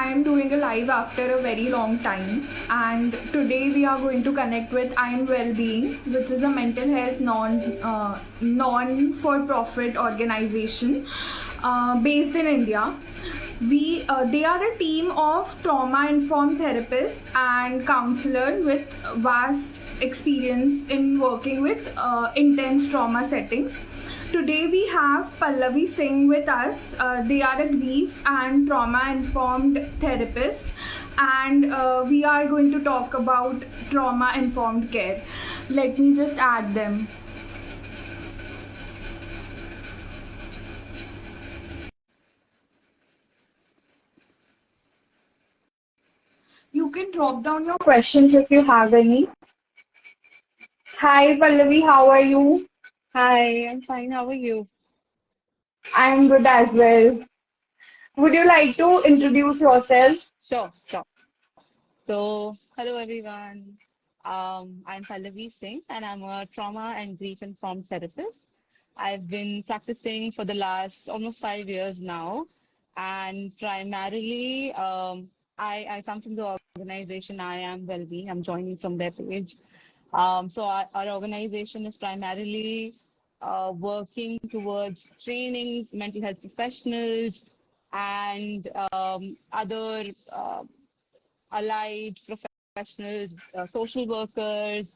I am doing a live after a very long time, and today we are going to connect with I Am Wellbeing, which is a mental health non for profit organization based in India. They are a team of trauma informed therapists and counselors with vast experience in working with intense trauma settings. Today we have Pallavi Singh with us. They are a grief and trauma informed therapist, and we are going to talk about trauma informed care. Let me just add them. You can drop down your questions if you have any. Hi Pallavi, how are you? Hi, I'm fine. How are you? I am good as well. Would you like to introduce yourself? Sure, sure. So, hello everyone. I'm Pallavi Singh, and I'm a trauma and grief informed therapist. I've been practicing for the last almost 5 years now, and primarily, I come from the organization I Am Wellbeing. I'm joining from their page. So our organization is primarily working towards training mental health professionals and other allied professionals, social workers,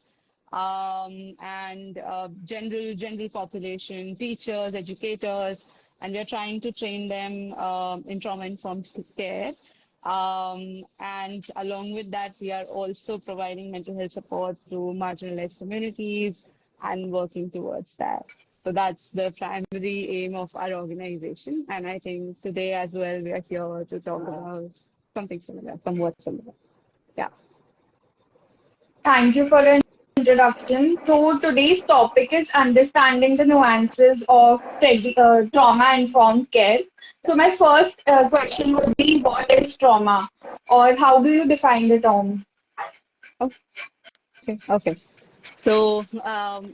and general population, teachers, educators, and we're trying to train them in trauma-informed care. And along with that, we are also providing mental health support to marginalized communities and working towards that. So that's the primary aim of our organization. And I think today as well, we are here to talk about something similar, somewhat similar. Yeah. Thank you for the introduction. So, today's topic is understanding the nuances of trauma informed care. So, my first question would be, what is trauma, or how do you define the term? Okay. Okay. So,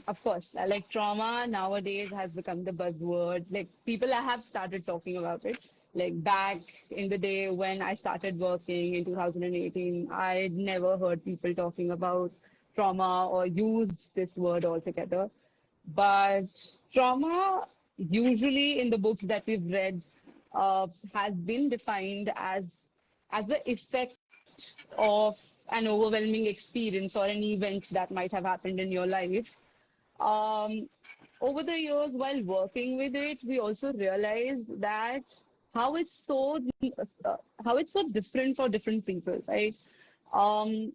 of course, like trauma nowadays has become the buzzword. Like people have started talking about it. Like back in the day when I started working in 2018, I'd never heard people talking about trauma or used this word altogether. But trauma, usually in the books that we've read, has been defined as the effect of an overwhelming experience or an event that might have happened in your life. Um, Over the years, while working with it, we also realized that how it's so how it's so different for different people, right?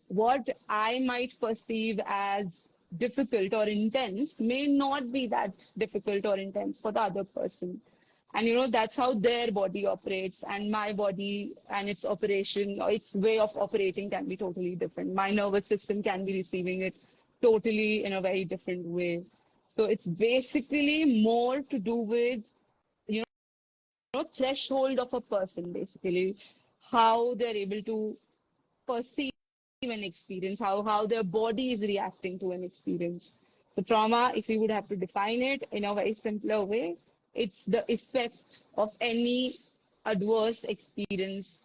What I might perceive as difficult or intense may not be that difficult or intense for the other person. And that's how their body operates, and my body and its operation or its way of operating can be totally different. My nervous system can be receiving it totally in a very different way. So it's basically more to do with you threshold of a person, basically how they're able to perceive an experience, how their body is reacting to an experience. So trauma, if we would have to define it in a very simpler way, it's the effect of any adverse experience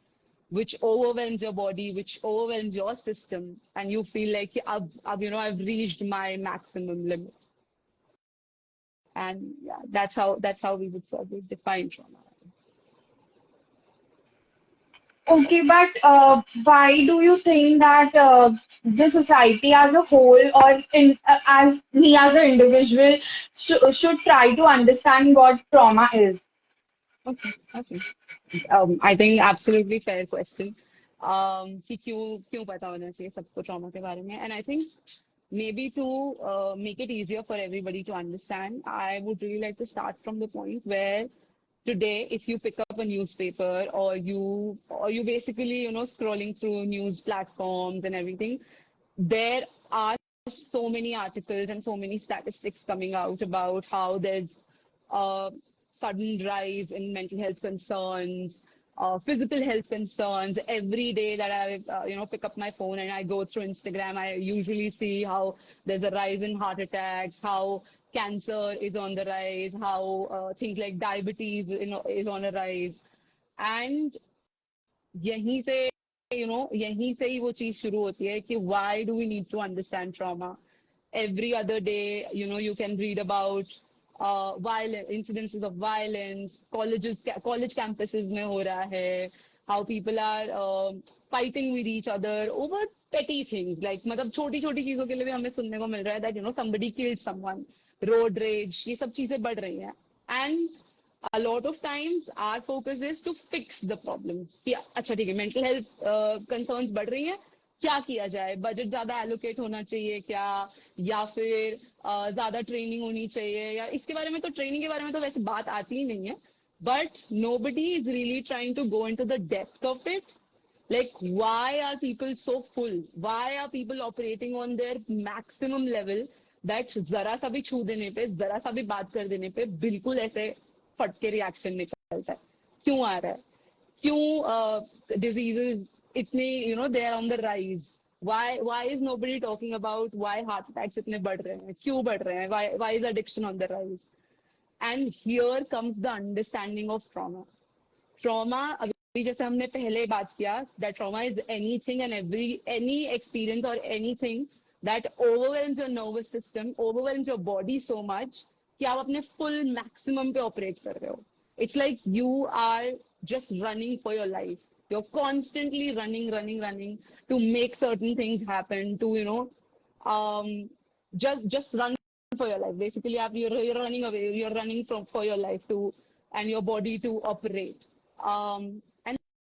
which overwhelms your body, which overwhelms your system, and you feel like I've reached my maximum limit. And yeah, that's how we would probably define trauma. Okay, but why do you think that the society as a whole, or as me as an individual, should try to understand what trauma is? Okay, okay. I think absolutely fair question. कि क्यों क्यों पता होना चाहिए सबको trauma के बारे में. And I think maybe to make it easier for everybody to understand, I would really like to start from the point where today, if you pick up a newspaper or you basically scrolling through news platforms and everything, there are so many articles and so many statistics coming out about how there's a sudden rise in mental health concerns, physical health concerns. Every day that I, pick up my phone and I go through Instagram, I usually see how there's a rise in heart attacks, how cancer is on the rise, how things like diabetes, is on a rise. And यहीं से यहीं से ही वो चीज शुरू होती है कि why do we need to understand trauma. Every other day, you can read about violent incidences of violence. College campuses में हो रहा है. How people are fighting with each other over petty things. Like मतलब छोटी छोटी चीजों के लिए भी हमें सुनने को मिल रहा है that somebody killed someone. Road rage, ये सब चीजें बढ़ रही हैं. And a lot of times our focus is to fix the problem कि अच्छा ठीक है मेंटल हेल्थ कंसर्न्स बढ़ रही हैं, क्या किया जाए, बजट ज्यादा एलोकेट होना चाहिए क्या, या फिर ज्यादा ट्रेनिंग होनी चाहिए, या इसके बारे में तो ट्रेनिंग के बारे में तो वैसे बात आती ही नहीं है. But nobody is really trying to go into the depth of it. Like, why are people so full? Why are people operating on their maximum level that जरा सा भी छू देने पे, जरा सा भी बात कर देने पे बिल्कुल ऐसे फट के रिएक्शन निकलता है? क्यों आ रहा है? क्यों डिजीजेस इतने they are on the rise? why is nobody talking about why heart attacks इतने बढ़ रहे हैं, क्यों बढ़ रहे हैं, why is addiction on the rise? And here comes the understanding of trauma. अभी जैसे हमने पहले बात किया that trauma is anything and any experience or anything that overwhelms your nervous system, overwhelms your body so much कि आप अपने full maximum पे operate कर रहे हो. It's like you are just running for your life. You're constantly running to make certain things happen, to just run for your life. Basically, you're running away. You're running for your life to and your body to operate. And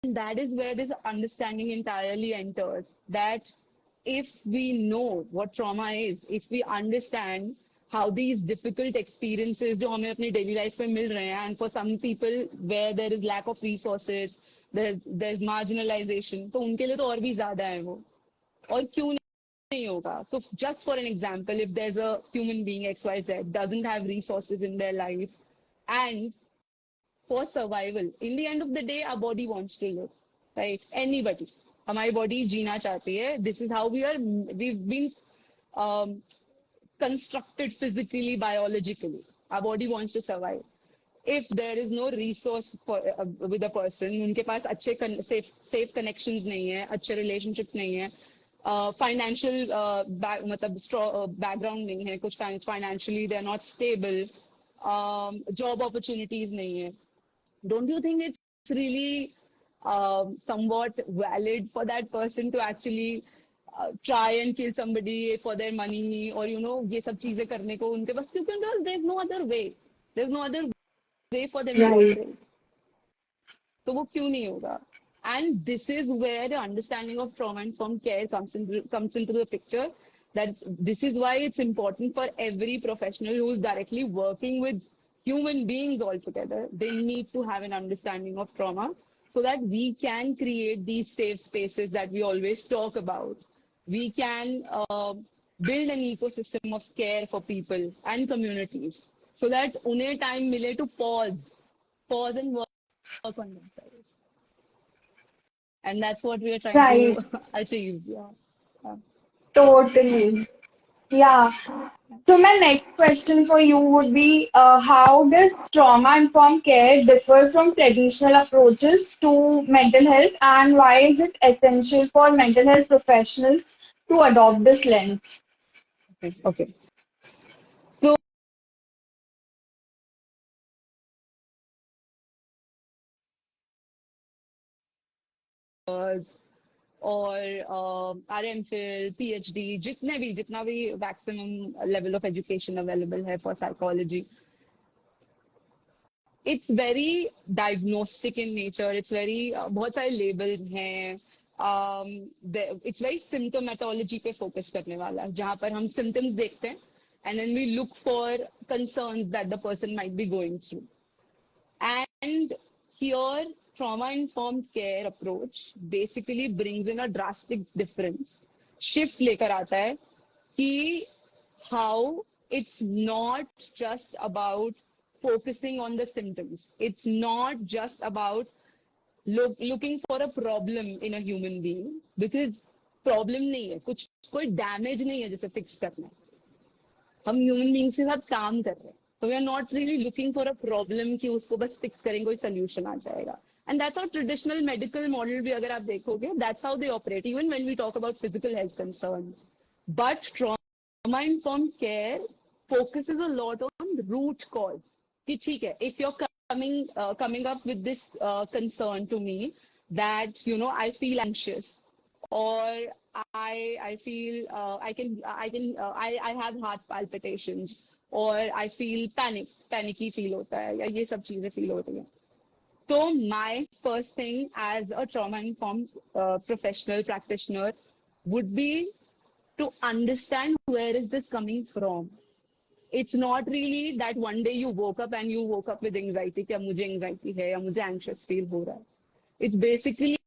that is where this understanding entirely enters. That if we know what trauma is, if we understand how these difficult experiences जो हमें अपनी daily life में मिल रहे हैं, and for some people where there is lack of resources, there's marginalization, तो उनके लिए तो और भी ज्यादा है वो. और क्यों नहीं होगा? So just for an example, if there's a human being XYZ doesn't have resources in their life, and for survival, in the end of the day our body wants to live, right? Anybody, हमारी body जीना चाहती है. This is how we've been um, constructed physically, biologically. Our body wants to survive. If there is no resource with a person, उनके पास अच्छे safe connections नहीं है, अच्छे relationships नहीं है, financial मतलब background नहीं है, कुछ financially they are not stable, job opportunities नहीं है, don't you think it's really somewhat valid for that person to actually try and kill somebody for their money, or ये सब चीजें करने को उनके पास, क्योंकि there's no other way, there's no other way for them to Right. operate. तो वो क्यों नहीं होगा? And this is where the understanding of trauma-informed care comes into the picture. That this is why it's important for every professional who's directly working with human beings altogether. They need to have an understanding of trauma so that we can create these safe spaces that we always talk about. We can build an ecosystem of care for people and communities so that उन्हें time मिले to pause and work on themselves. And that's what we are trying to Right. achieve. Yeah. Yeah. Totally. Yeah. So my next question for you would be, how does trauma-informed care differ from traditional approaches to mental health, and why is it essential for mental health professionals to adopt this lens? Okay. So or RMphil, PhD, जितना भी maximum level of education available है for psychology, it's very diagnostic in nature. It's very बहुत सारे labels हैं. It's very symptomatology पे focus करने वाला, जहाँ पर हम symptoms देखते हैं and then we look for concerns that the person might be going through. And here, trauma-informed care approach basically brings in a drastic difference. Shift लेकर आता है कि how it's not just about focusing on the symptoms. It's not just about looking for a problem in a human being, because problem नहीं है, कोई damage नहीं है जिसे fix करना है. हम ह्यूमन बींग्स के साथ काम कर रहे हैं, तो we are not really looking for a problem कि उसको बस फिक्स करेंगे कोई सोल्यूशन आ जाएगा. And that's how traditional medical model भी अगर आप देखोगे, that's how they operate, even when we talk about physical health concerns. But trauma-informed care focuses a lot on root cause. कि ठीक है, if you're coming up with this concern to me that, you know, I feel anxious, or I feel I have heart palpitations, or I feel panicky feel होता है, या ये सब चीजें feel होती हैं. So my first thing as a trauma-informed professional practitioner would be to understand where is this coming from. It's not really that one day you woke up with anxiety कि अब मुझे anxiety है या मुझे anxious feel हो रहा है. It's basically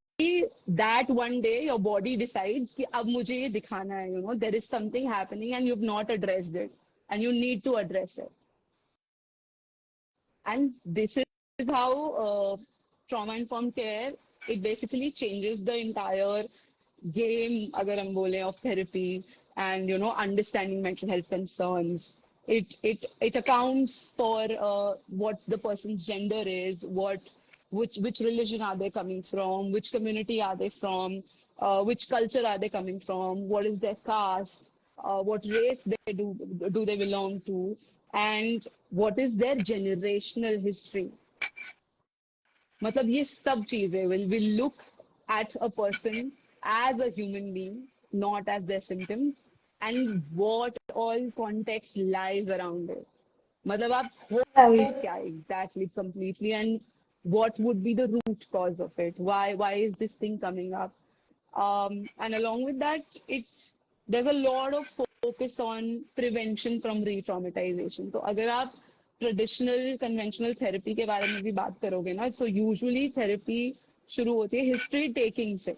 that one day your body decides कि अब मुझे ये दिखाना है, you know, there is something happening and you've not addressed it and you need to address it. And this is how trauma-informed care, it basically changes the entire game, अगर हम बोलें, of therapy and, you know, understanding mental health concerns. It accounts for what the person's gender is, which religion are they coming from, which community are they from, which culture are they coming from, what is their caste, what race do they belong to, and what is their generational history. मतलब ये सब चीजें will look at a person as a human being, not as their symptoms, and what all context lies around it. मतलब आप हो Right. क्या exactly completely, and what would be the root cause of it? Why is this thing coming up? And along with that, there's a lot of focus on prevention from re-traumatization. तो अगर आप traditional conventional therapy के बारे में भी बात करोगे ना, सो यूजुअली थेरेपी शुरू होती है हिस्ट्री टेकिंग से.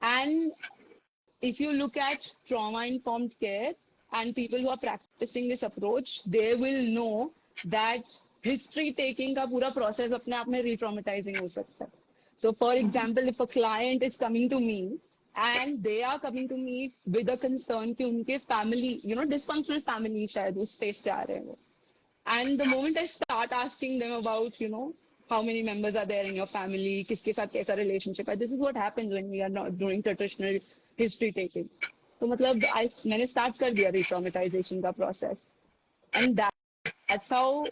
And if you look at trauma-informed care and people who are practicing this approach, they will know that history taking का पूरा process अपने आप में re-traumatizing हो सकता है. So for example, if a client is coming to me and they are coming to me with a concern कि उनके family, you know, dysfunctional family शायद उस space से आ रहे हैं वो. And the moment I start asking them about, you know, how many members are there in your family, किसके साथ कैसा relationship है, this is what happens when we are not doing traditional history taking. तो मतलब मैंने start कर दिया re-traumatization का process. And that's how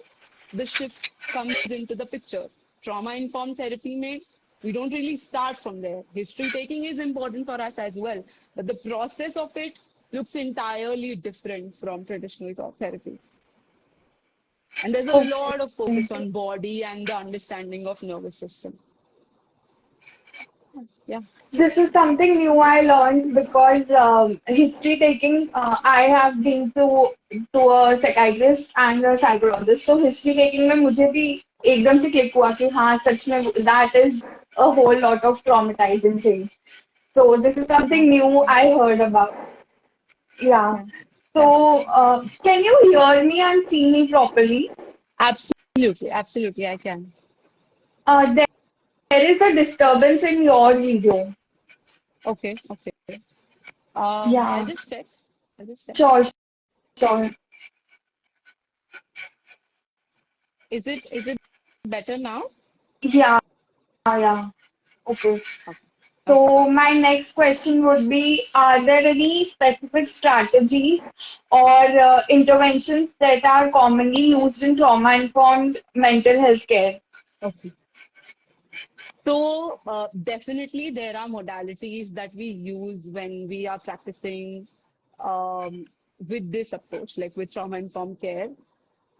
the shift comes into the picture. Trauma-informed therapy में, we don't really start from there. History taking is important for us as well, but the process of it looks entirely different from traditional talk therapy. And there's a lot of focus on body and the understanding of nervous system. Yeah. This is something new I learned because history taking, I have been to a psychiatrist and a psychologist. So history taking में मुझे भी एकदम से click हुआ कि हाँ सच में that is a whole lot of traumatizing thing. So this is something new I heard about. Yeah. So can you hear me and see me properly? Absolutely, I can. There is a disturbance in your video. Okay. Yeah. I'll just check. Sure, sure. Is it better now? Yeah, yeah. Okay. Okay. So my next question would be, are there any specific strategies or interventions that are commonly used in trauma-informed mental health care? Okay. So definitely there are modalities that we use when we are practicing with this approach, like with trauma-informed care.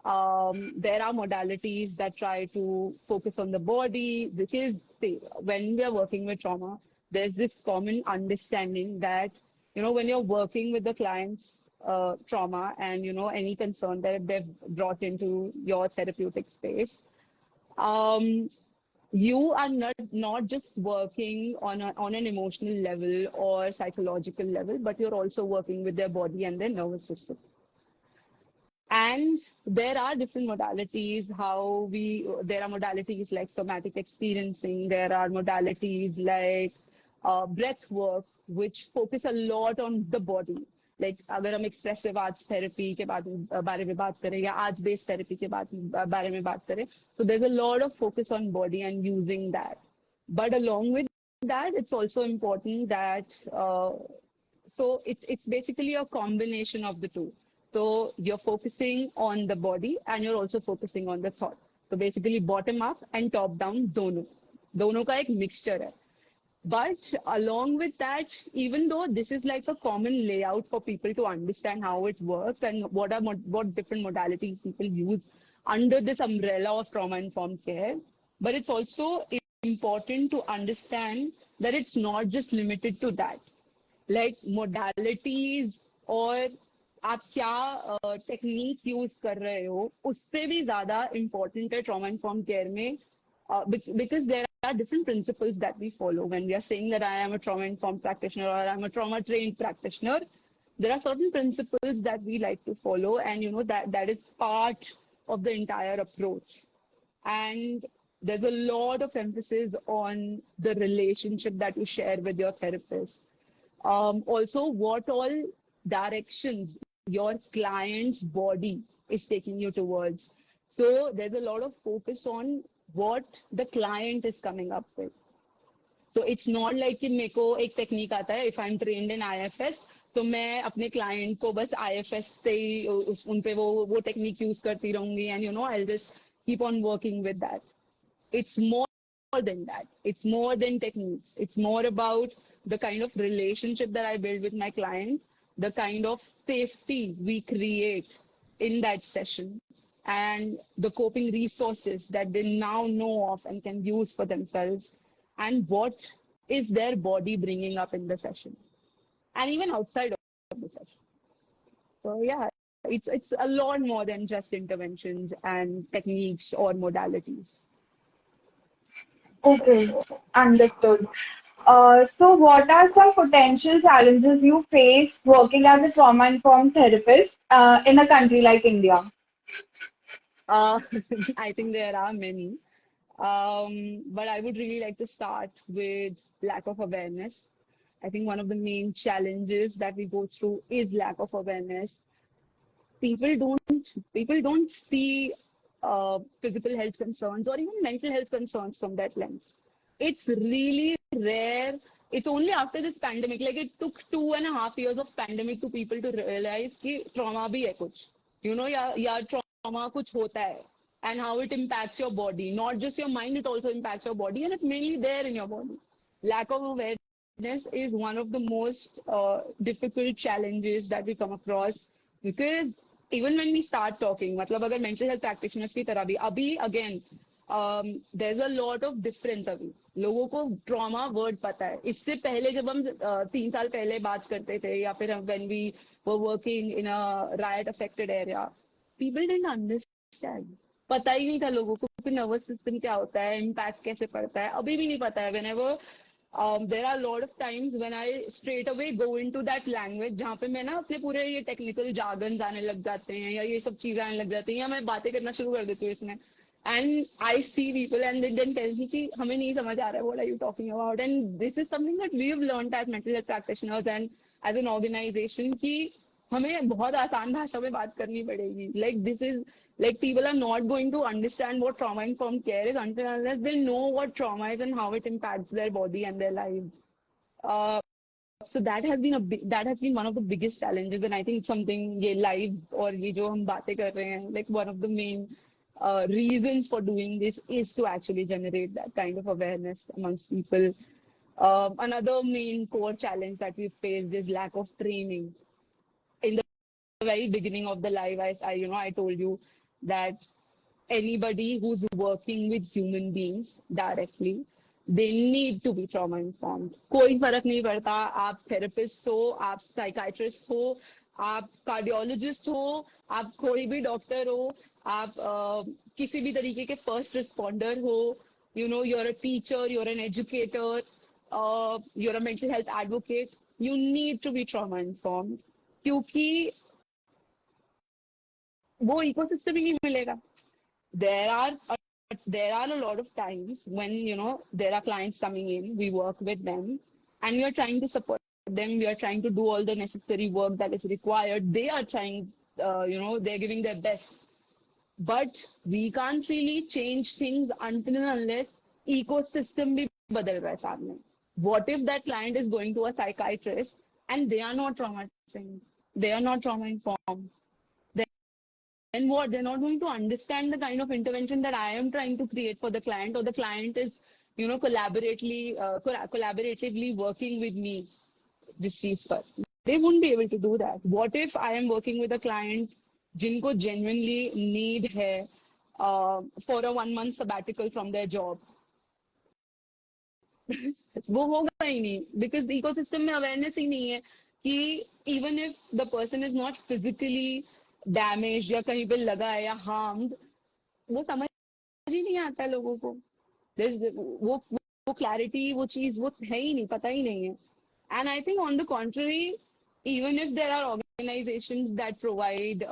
There are modalities that try to focus on the body, because see, when we are working with trauma, there's this common understanding that, you know, when you're working with the client's trauma and, you know, any concern that they've brought into your therapeutic space, you are not just working on an emotional level or psychological level, but you're also working with their body and their nervous system. And there are different modalities. There are modalities like somatic experiencing. There are modalities like breath work, which focus a lot on the body. Like अगर हम expressive arts therapy के बारे में बात करें या arts based therapy के बारे में बात करें, so there's a lot of focus on body and using that. But along with that, it's also important that so it's basically a combination of the two. So you're focusing on the body and you're also focusing on the thought. So basically bottom up and top down दोनों का एक mixture है. But along with that, even though this is like a common layout for people to understand how it works and what different modalities people use under this umbrella of trauma-informed care, but it's also important to understand that it's not just limited to that. Like modalities और आप क्या technique use कर रहे हो उससे भी ज्यादा important है ट्रॉमा इन्फॉर्म्ड केयर में because there are different principles that we follow when we are saying that I am a trauma informed practitioner or I'm a trauma trained practitioner. There are certain principles that we like to follow, and you know that is part of the entire approach. And there's a lot of emphasis on the relationship that you share with your therapist. Also, what all directions your client's body is taking you towards. So there's a lot of focus on what the client is coming up with. So it's not like कि मेरे को एक technique आता है, if I'm trained in IFS, तो मैं अपने client को बस IFS से ही उन पे वो टेक्निक यूज करती रहूंगी and you know I'll just keep on working with that. It's more than that. It's more than techniques. It's more about the kind of relationship that I build with my client, the kind of safety we create in that session, and the coping resources that they now know of and can use for themselves, and what is their body bringing up in the session, and even outside of the session. So yeah, it's a lot more than just interventions and techniques or modalities. Okay, understood. So, what are some potential challenges you face working as a trauma-informed therapist in a country like India? Uh, I think there are many. But I would really like to start with lack of awareness. I think one of the main challenges that we go through is lack of awareness. People don't see physical health concerns or even mental health concerns from that lens. It's really rare. It's only after this pandemic, like it took 2.5 years of pandemic to people to realize कि trauma भी है कुछ. You know, या trauma कुछ होता है. And how it impacts your body. Not just your mind, it also impacts your body, and it's mainly there in your body. Lack of awareness is one of the most difficult challenges that we come across, because even when we start talking, मतलब अगर mental health practitioners की तरह भी अभी again there's a lot of difference अभी. लोगों को trauma word पता है. इससे पहले जब हम 3 साल पहले बात करते थे या फिर when we were working in a riot affected area, people didn't understand. पता ही नहीं था लोगों को कि नर्वस सिस्टम क्या होता है, इम्पैक्ट कैसे पड़ता है, अभी भी नहीं पता है. whenever there are a lot of times when I straight away go into that language जहाँ पे मैं ना अपने पूरे ये टेक्निकल जार्गन्स आने लग जाते हैं या ये सब चीजें आने लग जाती हैं या मैं बातें करना शुरू कर देती हूँ इसमें, and I see people and they then tell me कि हमें नहीं समझ आ रहा है, what are you talking about. And this is something that we have learned as mental health practitioners and as an organization कि हमें बहुत आसान भाषा में बात करनी पड़ेगी. Like this is like people are not going to understand what trauma informed care is until unless they know what trauma is and how it impacts their body and their lives. Uh, so that has been one of the biggest challenges, and I think something ये live और ये जो हम बातें कर रहे हैं, like one of the main reasons for doing this is to actually generate that kind of awareness amongst people. Another main core challenge that we've faced is lack of training. In the very beginning of the live, I told you that anybody who's working with human beings directly, they need to be trauma informed. कोई फर्क नहीं पड़ता आप therapist हो, आप psychiatrist हो, आप cardiologist हो, आप कोई भी doctor हो, आप किसी भी तरीके के first responder हो, you know, you're a teacher, you're an educator, you're a mental health advocate, you need to be trauma informed. क्योंकि वो ecosystem ही नहीं मिलेगा. There are a lot of times when you know there are clients coming in, we work with them, and we are trying to support them. We are trying to do all the necessary work that is required. They are trying, they're giving their best, but we can't really change things until and unless ecosystem भी बदल रहा है सामने. What if that client is going to a psychiatrist and they are not trauma trained, they are not trauma informed? Then what? They're not going to understand the kind of intervention that I am trying to create for the client, or the client is, collaboratively working with me जिस चीज पर. They won't be able to do that. What if I am working with a client जिनको genuinely need है for a 1 month sabbatical from their job? वो होगा ही नहीं, because ecosystem में awareness ही नहीं है कि even if the person is not physically damaged या कहीं पे लगा है या harmed, वो समझ ही नहीं आता है लोगों को. वो क्लैरिटी, वो चीज वो है ही नहीं, पता ही नहीं है. And I think on the contrary, even if there are organizations that provide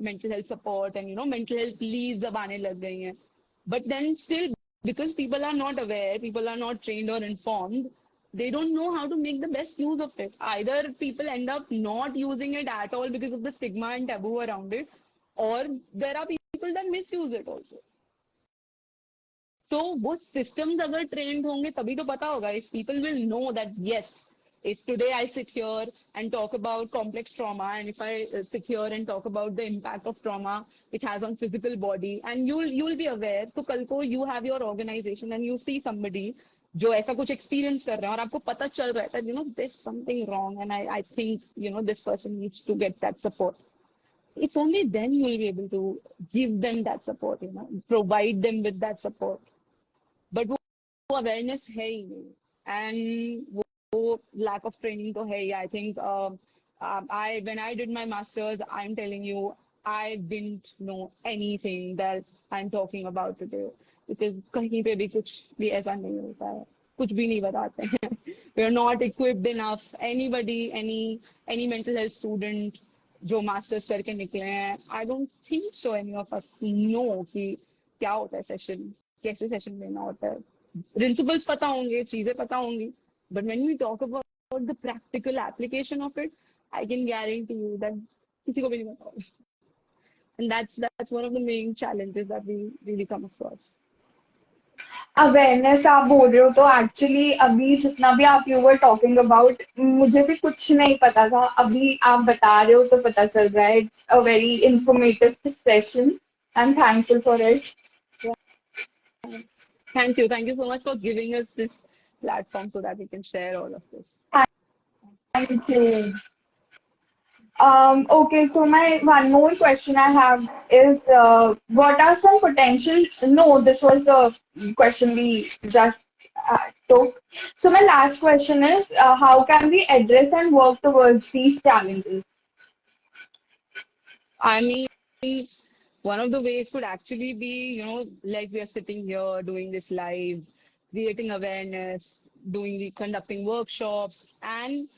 mental health support and mental health leaves अब आने लग गई हैं, but then still, because people are not aware, people are not trained or informed, they don't know how to make the best use of it. Either people end up not using it at all because of the stigma and taboo around it, or there are people that misuse it also. So वो systems अगर trained होंगे तभी तो पता होगा. If people will know that yes, if today I sit here and talk about complex trauma, and if I sit here and talk about the impact of trauma it has on physical body, and you'll be aware, तो कल को you have your organization and you see somebody जो ऐसा कुछ experience कर रहा है और आपको पता चल रहा है that there's something wrong, and I think this person needs to get that support. It's only then you will be able to give them that support, provide them with that support. But वो awareness है ही नहीं, and वो lack of training तो है ही. I think when I did my masters, I'm telling you, I didn't know anything that I'm talking about today, because कहीं पे भी कुछ भी ऐसा नहीं होता है, कुछ भी नहीं बताते हैं. We are not equipped enough. Anybody, any mental health student जो मास्टर्स करके निकले हैं, I don't think so any of us know कि क्या होता है सेशन, कैसे सेशन लेना होता है. प्रिंसिपल्स पता होंगे, चीजें पता होंगी, but when we talk about the practical application of it, I can guarantee you that किसी को भी नहीं पता होगा. And that's one of the main challenges that we really come across. Awareness आप बोल रहे हो तो एक्चुअली अभी जितना भी आप यू वर टॉकिंग अबाउट, मुझे भी कुछ नहीं पता था. अभी आप बता रहे हो तो पता चल रहा है. It's a very informative session. I am thankful for it. Thank you so much for giving us this platform so that we can share all of this. Thank you. Okay, so my one more question I have is, what are some potential? No, this was the question we just took. So my last question is, how can we address and work towards these challenges? I mean, one of the ways could actually be, like we are sitting here doing this live, creating awareness, conducting workshops, and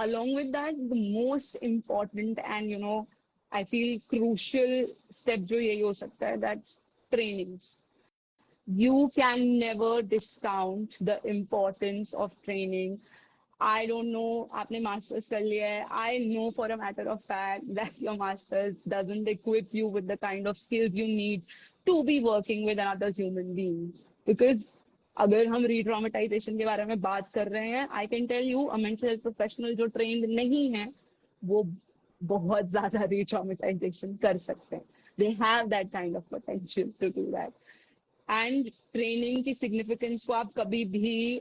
along with that, the most important and, I feel crucial step जो यही हो सकता है, that trainings. You can never discount the importance of training. I don't know, आपने masters कर लिया है. I know for a matter of fact that your masters doesn't equip you with the kind of skills you need to be working with another human being. Because अगर हम re-traumatization के बारे में बात कर रहे हैं, I can tell you, a mental health professional जो trained नहीं है, वो बहुत ज़्यादा re-traumatization कर सकते हैं. They have that kind of potential to do that. And training की significance को आप कभी भी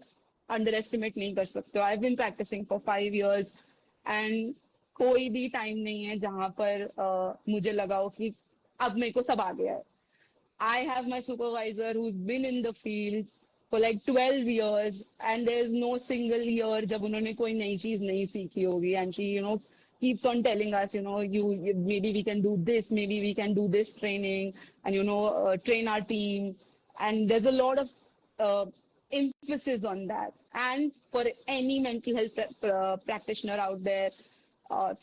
underestimate नहीं कर सकते हो. I've been practicing for 5 years and कोई भी time नहीं है जहाँ पर मुझे लगा हो कि अब मेरे को सब आ गया है. I have my supervisor who's been in the field for like 12 years and there's no single year जब उन्होंने कोई नई चीज नहीं सीखी होगी, and she keeps on telling us you maybe we can do this, maybe we can do this training, and train our team, and there's a lot of emphasis on that. And for any mental health practitioner out there,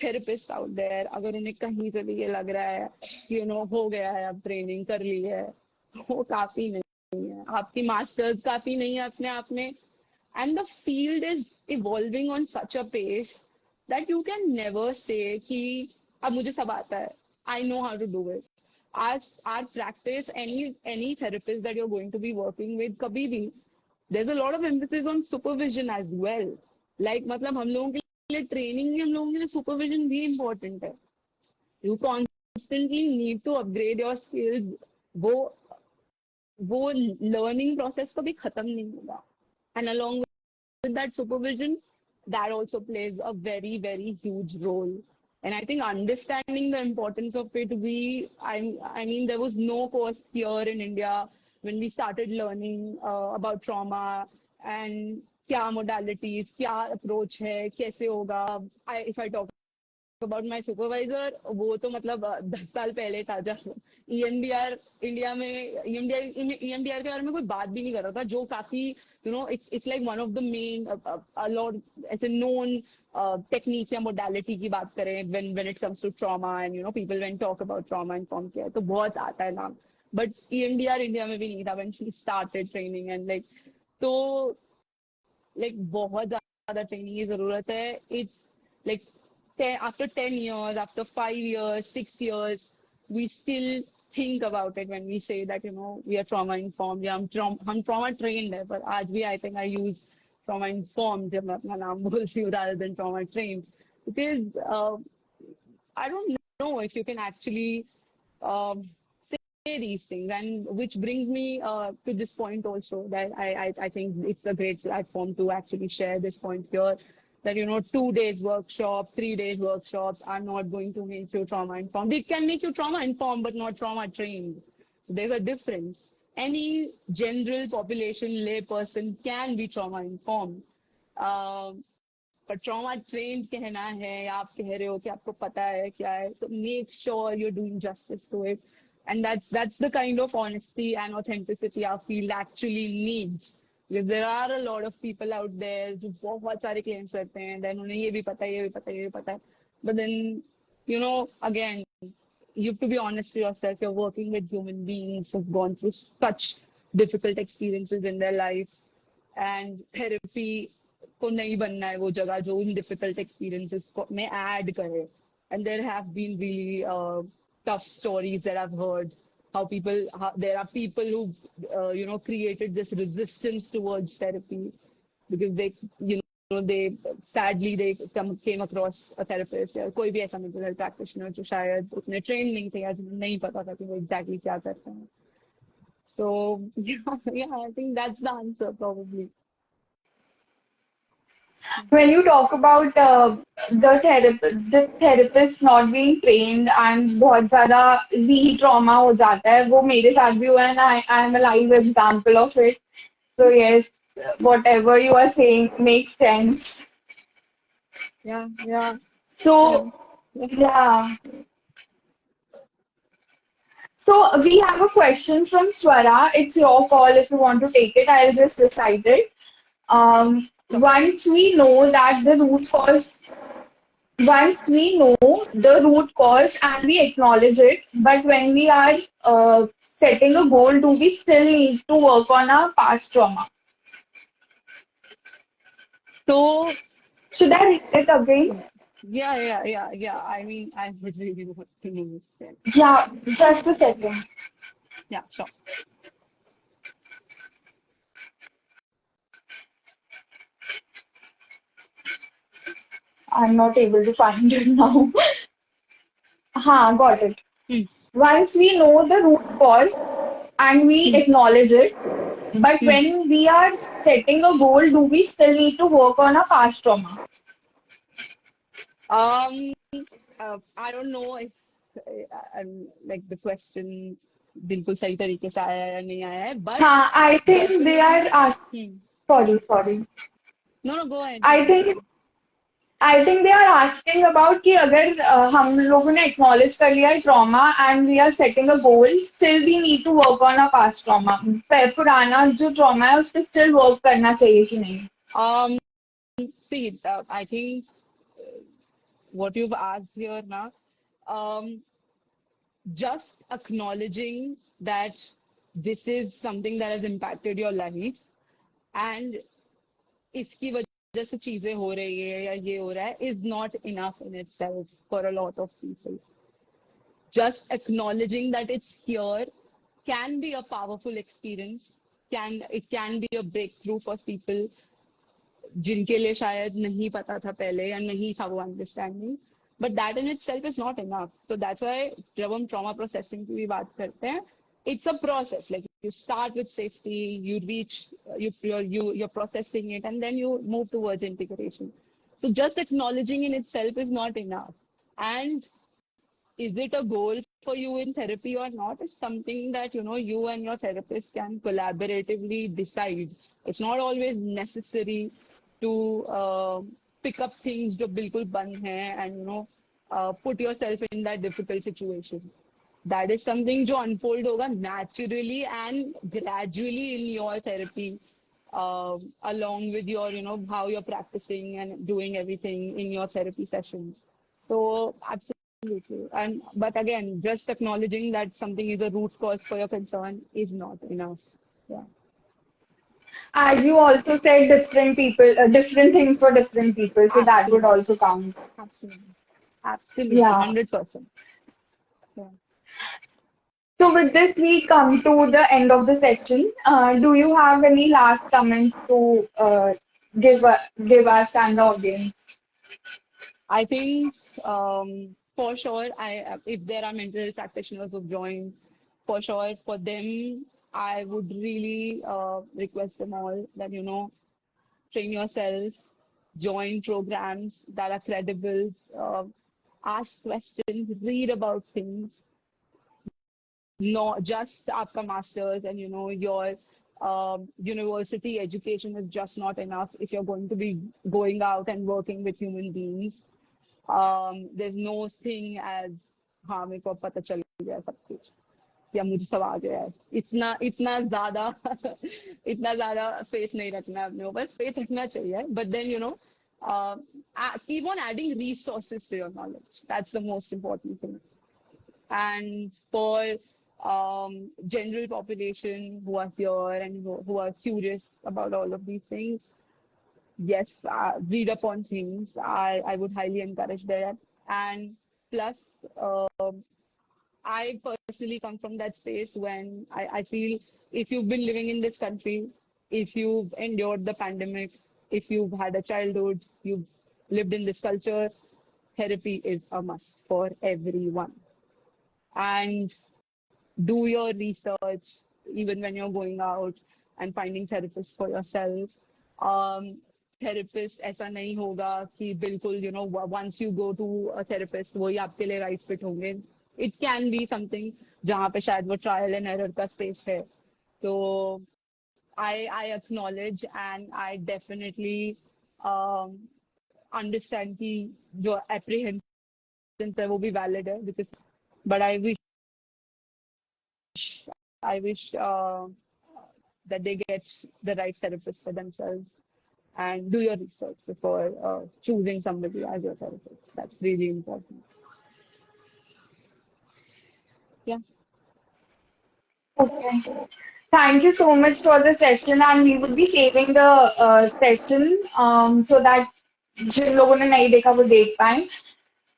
therapist out there, अगर उन्हें कहीं से भी ये लग रहा है कि हो गया है, अब ट्रेनिंग कर ली है, वो काफी नहीं है. आपकी मास्टर्स काफी नहीं है अपने आप में. And the field is evolving on such a pace that you can never say कि अब मुझे सब आता है, I know how to do it. Our practice, any therapist that you're going to be working with, कभी भी there's a lot of emphasis on supervision as well. Like मतलब हम लोगों के लिए training भी हम लोगों के लिए supervision भी important है. You constantly need to upgrade your skills. वो वो learning process कभी खत्म नहीं होगा. And along with that supervision, that also plays a very, very huge role. And I think understanding the importance of it, I mean, there was no course here in India when we started learning about trauma and क्या modalities, क्या approach है, कैसे होगा. If I talk about my supervisor, वो तो मतलब 10 साल पहले था जब EMDR इंडिया में EMDR के बारे में कोई बात भी नहीं कर रहा था, जो काफी it's like one of the main a lot ऐसे known techniques या modality की बात करें when it comes to trauma and people when talk about trauma informed care तो बहुत आता है नाम, but EMDR इंडिया में भी नहीं था when she started training and like तो like बहुत ज्यादा ट्रेनिंग की जरूरत है. It's like after 10 years, after 5 years, 6 years, we still think about it when we say that, we are trauma informed. Yeah, हम trauma trained है, but आज भी I think I use trauma informed जब मैं अपना नाम बोलती हूँ rather than trauma trained. Because I don't know if you can actually say these things, and which brings me to this point also that I think it's a great platform to actually share this point here that 2 days workshop, 3 days workshops are not going to make you trauma informed. It can make you trauma informed but not trauma trained. So there's a difference. Any general population lay person can be trauma informed. But trauma trained कहना है, आप कह रहे हो कि आपको पता है क्या है, so make sure you're doing justice to it. And that's the kind of honesty and authenticity our field actually needs. Because there are a lot of people out there जो बहुत सारे claims करते हैं, then उन्हें ये भी पता है, ये भी पता है, ये भी पता है. But then, again, you have to be honest to yourself. You're working with human beings who've gone through such difficult experiences in their life. And therapy को नहीं बनना है वो जगह जो उन difficult experiences में add करे. And there have been really tough stories that I've heard. There are people who created this resistance towards therapy because they sadly they came across a therapist या कोई भी ऐसा mental health practitioner जो शायद उतने trained नहीं थे या जिन्हें नहीं पता था कि वो exactly क्या करते हैं. So yeah, I think that's the answer probably. When you talk about the therapist not being trained and बहुत ज़्यादा re-trauma हो जाता है, वो मेरे साथ भी हुआ है and I am a live example of it. So yes, whatever you are saying makes sense. Yeah. So yeah. So we have a question from Swara. It's your call if you want to take it. I'll just recite it. Once we know the root cause and we acknowledge it, but when we are setting a goal, do we still need to work on our past trauma? So should I read it again? Yeah. I mean, I would really want to know this. Yeah, just a second. Yeah, sure. I'm not able to find it now. Got it. Once we know the root cause and we acknowledge it, but when we are setting a goal, do we still need to work on our past trauma? I don't know if I'm like the question बिल्कुल सही तरीके से आया या नहीं आया है, but I think they are asking. Sorry. No, go ahead. I think they are asking about कि अगर हम लोगों ने acknowledge कर लिया है trauma and we are setting a goal, still we need to work on our past trauma. पुराना जो trauma है उस पे still work करना चाहिए कि नहीं? See, I think what you've asked here now, just acknowledging that this is something that has impacted your life and इसकी वजह से चीजें हो रही है या ये हो रहा है is not enough in itself for a lot of people. Just acknowledging that it's here can be a powerful experience, it can be a breakthrough for people जिनके लिए शायद नहीं पता था पहले या नहीं था वो understanding but that in itself is not enough so that's why जब हम ट्रॉमा प्रोसेसिंग की भी बात करते हैं it's a process like you start with safety you reach you're processing it and then you move towards integration so just acknowledging in itself is not enough and is it a goal for you in therapy or not is something that you and your therapist can collaboratively decide it's not always necessary to pick up things जो बिल्कुल बंद हैं and put yourself in that difficult situation that is something जो unfold होगा naturally and gradually in your therapy along with your how you're practicing and doing everything in your therapy sessions so absolutely and but again just acknowledging that something is a root cause for your concern is not enough yeah As you also said, different people, different things for different people, so that would absolutely also count. absolutely absolutely Yeah. 100% yeah So with this, we come to the end of the session. Do you have any last comments to give us and the audience? I think for sure, I if there are mental health practitioners who join, for sure for them, I would really request them all that train yourself, join programs that are credible, ask questions, read about things, not just आपका masters and your university education is just not enough if you're going to be going out and working with human beings there's no thing as हाँ मेरे को अब पता चल गया सब कुछ या मुझे सब आ गया है इतना इतना ज्यादा इतना ज्यादा फेथ नहीं रखना है अपने ऊपर फेथ रखना चाहिए but then keep on adding resources to your knowledge that's the most important thing and for general population who are here and who are curious about all of these things yes, read up on things. I would highly encourage that. And plus, I personally come from that space when I feel if you've been living in this country, if you've endured the pandemic, if you've had a childhood, you've lived in this culture, therapy is a must for everyone. And do your research even when you're going out and finding therapists for yourself. Therapist ऐसा नहीं होगा कि बिल्कुल once you go to a therapist वही आपके लिए right fit होंगे. It can be something जहाँ पे शायद वो trial and error का space है. So I acknowledge and I definitely understand कि जो apprehensions है वो भी valid है because but I wish that they get the right therapist for themselves and do your research before choosing somebody as your therapist. That's really important. Yeah. Okay. Thank you so much for the session, and we would be saving the session so that जिन लोगों ने नहीं देखा वो देख पाए.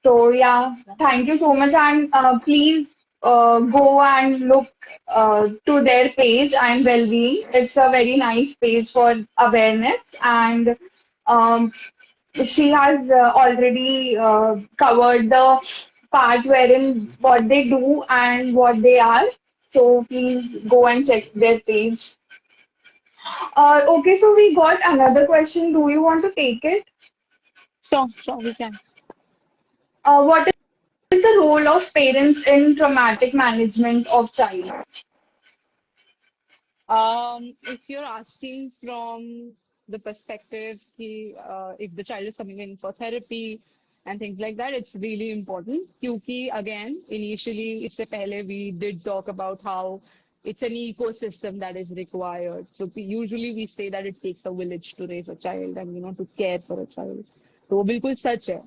So yeah, thank you so much, and please go and look to their page and well-being. It's a very nice page for awareness, and um, she has already covered the part wherein what they do and what they are. So please go and check their page. Okay, so we got another question. Do you want to take it? Sure, we can. What is the role of parents in traumatic management of child? If you're asking from the perspective if the child is coming in for therapy and things like that, it's really important. Because again, initially, इससे पहले we did talk about how it's an ecosystem that is required. So usually we say that it takes a village to raise a child and to care for a child. तो वो बिल्कुल सच है.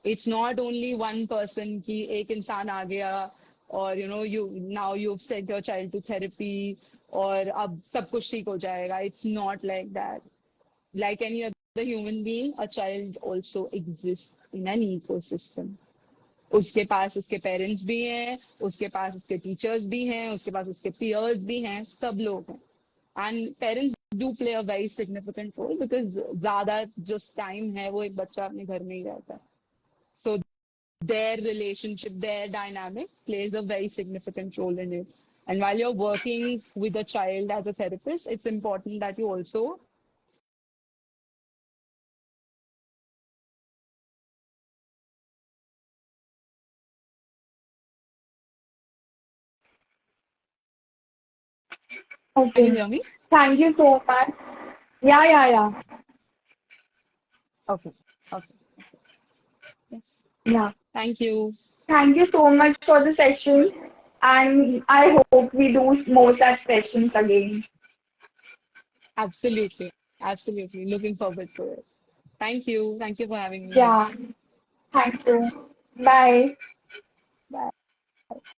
It's not only one person कि एक इंसान आ गया or you've sent your child to therapy और अब सब कुछ ठीक हो जाएगा. It's not like that. Like any other human being, a child also exists in an ecosystem. उसके पास उसके पेरेंट्स भी हैं, उसके पास उसके टीचर्स भी हैं, उसके पास उसके पियर्स भी हैं, सब लोग हैं. And parents do play a very significant role because ज़्यादा just time है वो एक बच्चा अपने घर में ही रहता है. So their relationship, their dynamic plays a very significant role in it. And while you're working with a child as a therapist, it's important that you also can you Okay. hear me? Thank you so much. Yeah, yeah, yeah. Okay. Okay. Yes. Yeah. Thank you. Thank you so much for the session. And I hope we do more such sessions again. Absolutely. Absolutely. Looking forward to it. Thank you. Thank you for having me here. Yeah. Thank you. Bye. Bye.